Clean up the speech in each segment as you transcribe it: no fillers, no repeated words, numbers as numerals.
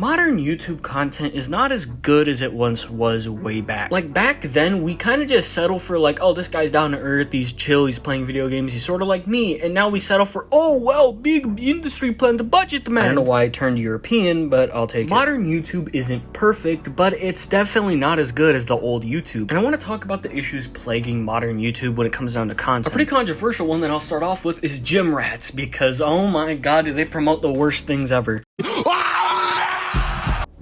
Modern YouTube content is not as good as it once was way back. Like back then, we kind of just settle for like, oh, this guy's down to earth, he's chill, he's playing video games, he's sort of like me. And now we settle for, oh, well, big industry plan to budget man. I don't know why I turned European, but I'll take it. Modern YouTube isn't perfect, but it's definitely not as good as the old YouTube. And I want to talk about the issues plaguing modern YouTube when it comes down to content. A pretty controversial one that I'll start off with is gym rats, because oh my god, do they promote the worst things ever.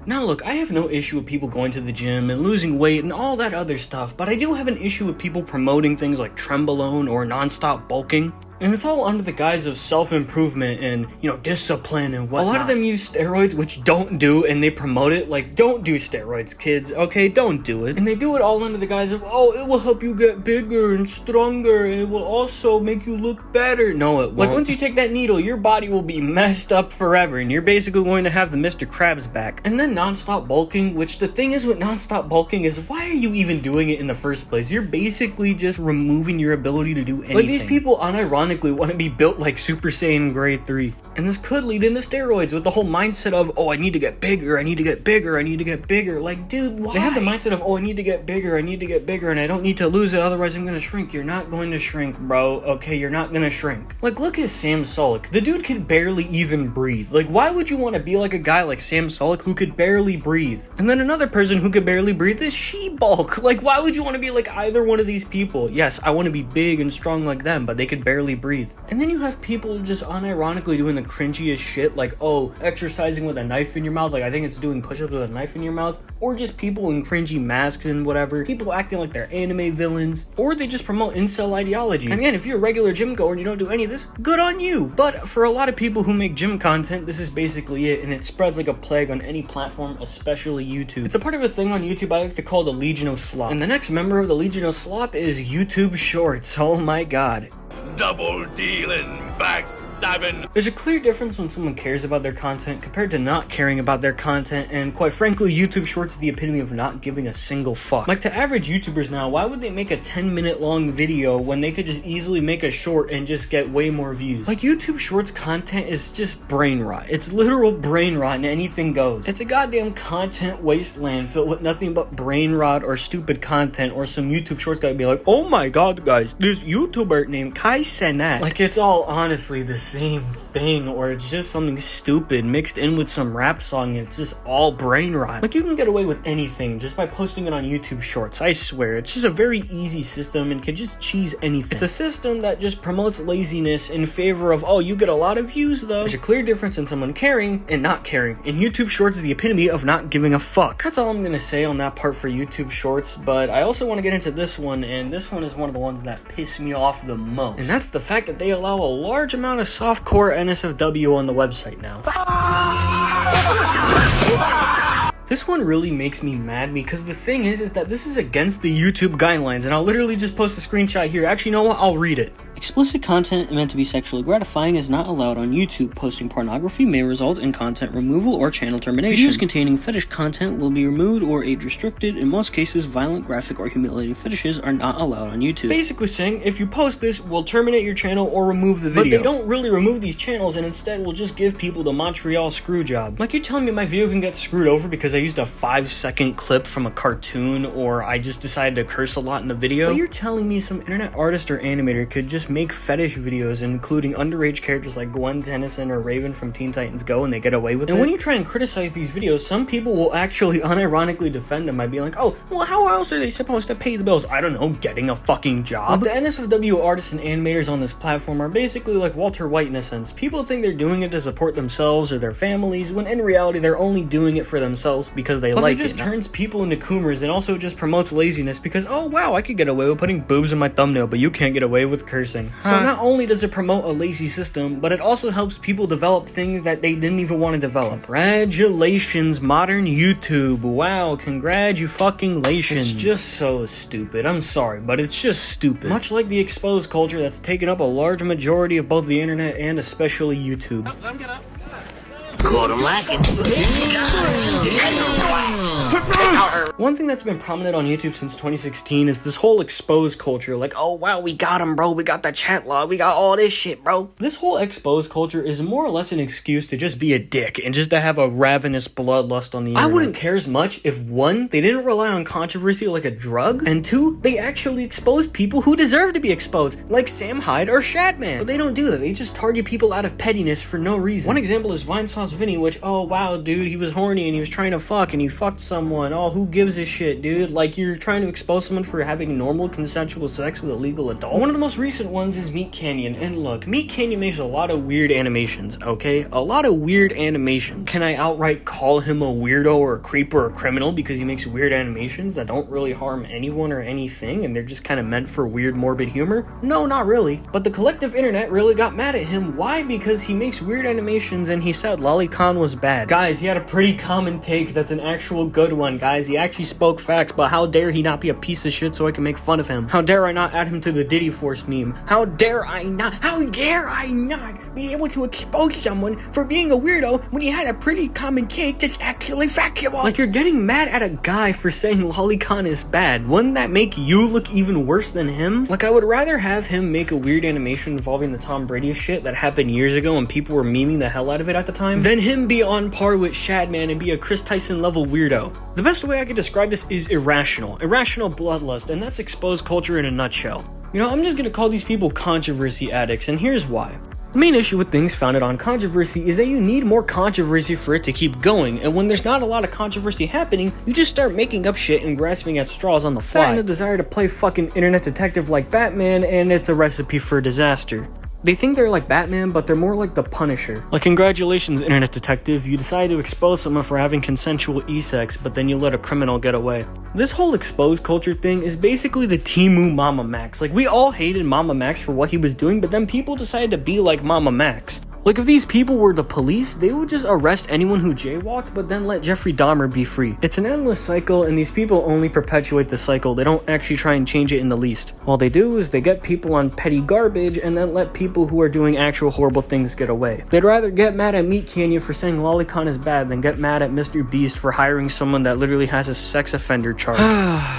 Now look, I have no issue with people going to the gym and losing weight and all that other stuff, but I do have an issue with people promoting things like Trenbolone or non-stop bulking. And it's all under the guise of self-improvement and, you know, discipline and whatnot. A lot of them use steroids, which don't do, and they promote it like, don't do steroids, kids, okay? Don't do it. And they do it all under the guise of, oh, it will help you get bigger and stronger, and it will also make you look better. No, it won't. Like, once you take that needle, your body will be messed up forever, and you're basically going to have the Mr. Krabs back. And then non-stop bulking, which the thing is with non-stop bulking is, why are you even doing it in the first place? You're basically just removing your ability to do anything. Like, these people, unironically, want to be built like Super Saiyan grade 3. And this could lead into steroids with the whole mindset of, oh, I need to get bigger, I need to get bigger, I need to get bigger. Like, dude, why? They have the mindset of, oh, I need to get bigger, I need to get bigger, and I don't need to lose it, otherwise I'm gonna shrink. You're not going to shrink, bro. Okay, you're not gonna shrink. Like, look at Sam Sulek. The dude could barely even breathe. Like, why would you want to be like a guy like Sam Sulek who could barely breathe? And then another person who could barely breathe is She-Bulk. Like, why would you want to be like either one of these people? Yes, I want to be big and strong like them, but they could barely breathe. And then you have people just unironically doing the cringiest shit, like, oh, exercising with a knife in your mouth, like I think it's doing push-ups with a knife in your mouth, or just people in cringy masks and whatever, people acting like they're anime villains, or they just promote incel ideology. And again, if you're a regular gym goer and you don't do any of this, good on you. But for a lot of people who make gym content, this is basically it, and it spreads like a plague on any platform, especially YouTube. It's a part of a thing on YouTube I like to call the Legion of Slop. And the next member of the Legion of Slop is YouTube Shorts. Oh my god. Double dealing, backstabbing. There's a clear difference when someone cares about their content compared to not caring about their content, and quite frankly, YouTube Shorts is the epitome of not giving a single fuck. Like, to average YouTubers now, why would they make a 10-minute long video when they could just easily make a short and just get way more views? Like, YouTube Shorts content is just brain rot. It's literal brain rot and anything goes. It's a goddamn content wasteland filled with nothing but brain rot or stupid content, or some YouTube Shorts guy be like, oh my god guys, this YouTuber named Kai Cenat. Like, it's all honestly the same thing, or it's just something stupid mixed in with some rap song, and it's just all brain rot. Like, you can get away with anything just by posting it on YouTube Shorts, I swear. It's just a very easy system and can just cheese anything. It's a system that just promotes laziness in favor of, oh, you get a lot of views though. There's a clear difference in someone caring and not caring, and YouTube Shorts is the epitome of not giving a fuck. That's all I'm gonna say on that part for YouTube Shorts, but I also want to get into this one, and this one is one of the ones that piss me off the most. And that's the fact that they allow a large amount of softcore NSFW on the website now. This one really makes me mad because the thing is that this is against the YouTube guidelines, and I'll literally just post a screenshot here. Actually, you know what? I'll read it. Explicit content meant to be sexually gratifying is not allowed on YouTube. Posting pornography may result in content removal or channel termination. Videos containing fetish content will be removed or age restricted. In most cases, violent, graphic, or humiliating fetishes are not allowed on YouTube. Basically saying, if you post this, we'll terminate your channel or remove the video. But they don't really remove these channels, and instead will just give people the Montreal screw job. Like, you're telling me my video can get screwed over because I used a 5-second clip from a cartoon, or I just decided to curse a lot in the video? But you're telling me some internet artist or animator could just make fetish videos including underage characters like Gwen Tennyson or Raven from Teen Titans Go, and they get away with it? And when you try and criticize these videos, some people will actually unironically defend them by being like, oh, well, how else are they supposed to pay the bills? I don't know, getting a fucking job? Like, the NSFW artists and animators on this platform are basically like Walter White in a sense. People think they're doing it to support themselves or their families, when in reality they're only doing it for themselves because they like it. Plus, it just turns people into coomers, and also just promotes laziness because, oh wow, I could get away with putting boobs in my thumbnail, but you can't get away with cursing. So not only does it promote a lazy system, but it also helps people develop things that they didn't even want to develop. Congratulations, modern YouTube. Wow, congratulations. It's just so stupid. I'm sorry, but it's just stupid. Much like the exposed culture that's taken up a large majority of both the internet and especially YouTube. Caught him lacking. One thing that's been prominent on YouTube since 2016 is this whole expose culture. Like, oh wow, we got him, bro. We got that chat log. We got all this shit, bro. This whole expose culture is more or less an excuse to just be a dick and just to have a ravenous bloodlust on the internet. I wouldn't care as much if 1, they didn't rely on controversy like a drug, and 2, they actually exposed people who deserve to be exposed, like Sam Hyde or Shadman. But they don't do that. They just target people out of pettiness for no reason. One example is Vinesauce Vinny, which, oh wow, dude, he was horny and he was trying to fuck and he fucked someone. Oh, who gives a shit, dude? Like, you're trying to expose someone for having normal consensual sex with a legal adult. One of the most recent ones is Meat Canyon, and look, Meat Canyon makes a lot of weird animations, okay? A lot of weird animations. Can I outright call him a weirdo or a creep or a criminal because he makes weird animations that don't really harm anyone or anything and they're just kind of meant for weird morbid humor? No, not really. But the collective internet really got mad at him. Why? Because he makes weird animations and he said Lolicon was bad. Guys, he had a pretty common take that's an actual good one, guys. He actually spoke facts, but how dare he not be a piece of shit so I can make fun of him? How dare I not add him to the Diddy Force meme? How dare I not be able to expose someone for being a weirdo when he had a pretty common take that's actually factual? Like, you're getting mad at a guy for saying Lolicon is bad. Wouldn't that make you look even worse than him? Like, I would rather have him make a weird animation involving the Tom Brady shit that happened years ago and people were memeing the hell out of it at the time than him be on par with Shadman and be a Chris Tyson level weirdo. The best way I could describe this is irrational bloodlust, and that's exposed culture in a nutshell. You know, I'm just gonna call these people controversy addicts, and here's why. The main issue with things founded on controversy is that you need more controversy for it to keep going, and when there's not a lot of controversy happening, you just start making up shit and grasping at straws on the fly. That and a desire to play fucking internet detective like Batman, and it's a recipe for disaster. They think they're like Batman, but they're more like the Punisher. Like, congratulations, internet detective, you decided to expose someone for having consensual e-sex, but then you let a criminal get away. This whole exposed culture thing is basically the Temu Mama Max. Like, we all hated Mama Max for what he was doing, but then people decided to be like Mama Max. Like, if these people were the police, they would just arrest anyone who jaywalked, but then let Jeffrey Dahmer be free. It's an endless cycle, and these people only perpetuate the cycle. They don't actually try and change it in the least. All they do is they get people on petty garbage, and then let people who are doing actual horrible things get away. They'd rather get mad at Meat Canyon for saying Lolicon is bad than get mad at Mr. Beast for hiring someone that literally has a sex offender charge.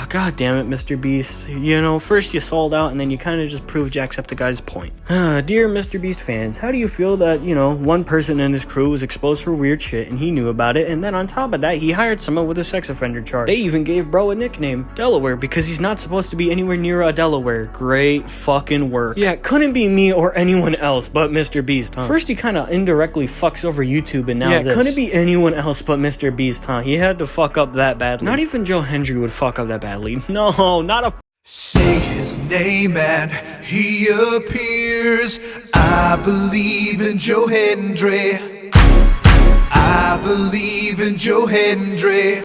God damn it, Mr. Beast. You know, first you sold out, and then you kind of just proved Jacksepticeye's point. Dear Mr. Beast fans, how do you feel that, you know, one person in his crew was exposed for weird shit and he knew about it, and then on top of that he hired someone with a sex offender charge? They even gave bro a nickname, Delaware, because he's not supposed to be anywhere near a Delaware. Great fucking work. Yeah, couldn't be me or anyone else but Mr. Beast, huh? First he kind of indirectly fucks over YouTube, and now this. Couldn't be anyone else but Mr. Beast, huh? He had to fuck up that badly. Not even Joe Hendry would fuck up that badly. No, not a say his name and he appears. I believe in Joe Hendry. I believe in Joe Hendry.